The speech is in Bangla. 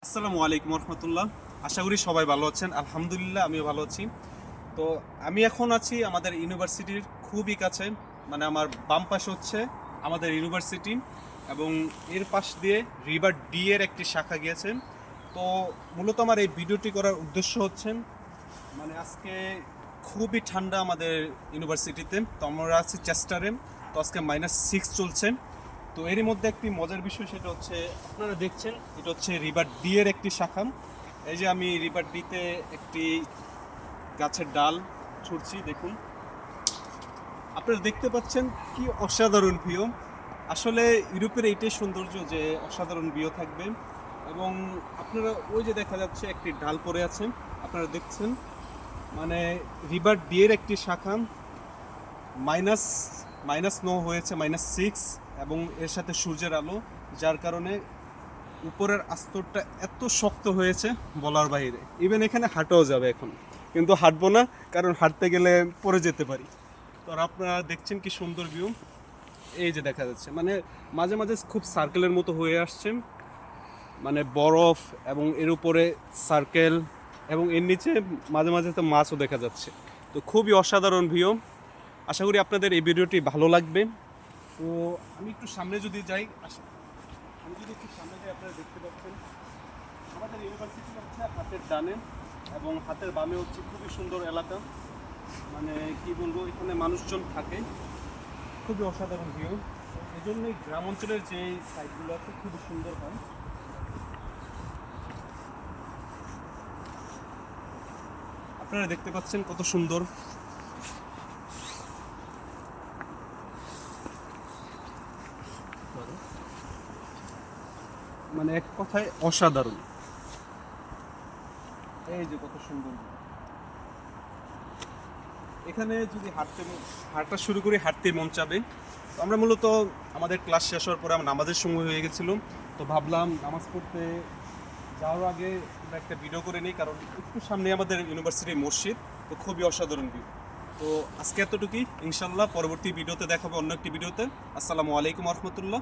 আসসালামু আলাইকুম রহমতুল্লাহ। আশা করি সবাই ভালো আছেন। আলহামদুলিল্লাহ আমিও ভালো আছি। তো আমি এখন আছি আমাদের ইউনিভার্সিটির খুবই কাছে, মানে আমার বাম পাশে হচ্ছে আমাদের ইউনিভার্সিটি এবং এর পাশ দিয়ে রিভার ডি এর একটি শাখা গিয়েছে। তো মূলত আমার এই ভিডিওটি করার উদ্দেশ্য হচ্ছে মানে আজকে খুবই ঠান্ডা আমাদের ইউনিভার্সিটিতে। তো আমরা আছি চেস্টারে। তো আজকে -6 চলছে। তো এরই মধ্যে একটি মজার বিষয়, সেটা হচ্ছে আপনারা দেখছেন এটা হচ্ছে রিভার ডি এর একটি শাখা। এই যে আমি রিভার ডিতে একটি গাছের ডাল ছুঁড়ছি, দেখুন আপনারা দেখতে পাচ্ছেন কি অসাধারণ ভিউ। আসলে ইউরোপের এইটাই সৌন্দর্য যে অসাধারণ ভিউ থাকবে। এবং আপনারা ওই যে দেখা যাচ্ছে একটি ডাল পড়ে আছে, আপনারা দেখছেন মানে রিভার ডি এর একটি শাখা মাইনাস মাইনাস নো হয়েছে -6 এবং এর সাথে সূর্যের আলো, যার কারণে উপরের আস্তরটা এত শক্ত হয়েছে বলার বাইরে। ইভেন এখানে হাঁটাও যাবে এখন, কিন্তু হাঁটবো না, কারণ হাঁটতে গেলে পড়ে যেতে পারি। তো আর আপনারা দেখছেন কি সুন্দর ভিউ। এই যে দেখা যাচ্ছে মানে মাঝে মাঝে খুব সার্কেলের মতো হয়ে আসছে, মানে বরফ এবং এর উপরে সার্কেল এবং এর নিচে মাঝে মাঝে তো মাছও দেখা যাচ্ছে। তো খুবই অসাধারণ ভিউ। আশা করি আপনাদের এই ভিডিওটি ভালো লাগবে। তো আমি একটু সামনে যদি যাই, আমি যদি একটু সামনে যাই, আপনারা দেখতে পাচ্ছেন আমাদের ইউনিভার্সিটি হচ্ছে হাতের ডানে এবং হাতের বামে হচ্ছে খুবই সুন্দর এলাকা। মানে কি বলবো, এখানে মানুষজন থাকে, খুবই অসাধারণ ভিউ। এই জন্যই গ্রাম অঞ্চলের যে সাইটগুলো আছে খুবই সুন্দর হয়। আপনারা দেখতে পাচ্ছেন কত সুন্দর। মানে এক কথায় অসাধারণ। এই যে কত সুন্দর। এখানে যদি হাঁটা শুরু করি, হাঁটতে মন চাবে। তো আমরা মূলত আমাদের ক্লাস শেষ হওয়ার পরে আমার নামাজের সময় হয়ে গেছিল। তো ভাবলাম নামাজ পড়তে যাওয়ার আগে আমরা একটা ভিডিও করে নিই, কারণ একটু সামনে আমাদের ইউনিভার্সিটির মসজিদ। তো খুবই অসাধারণ ভিউ। তো আজকে এতটুকুই, ইনশাল্লাহ পরবর্তী ভিডিওতে দেখাবো অন্য একটি ভিডিওতে। আসসালামু আলাইকুম রহমতুল্লাহ।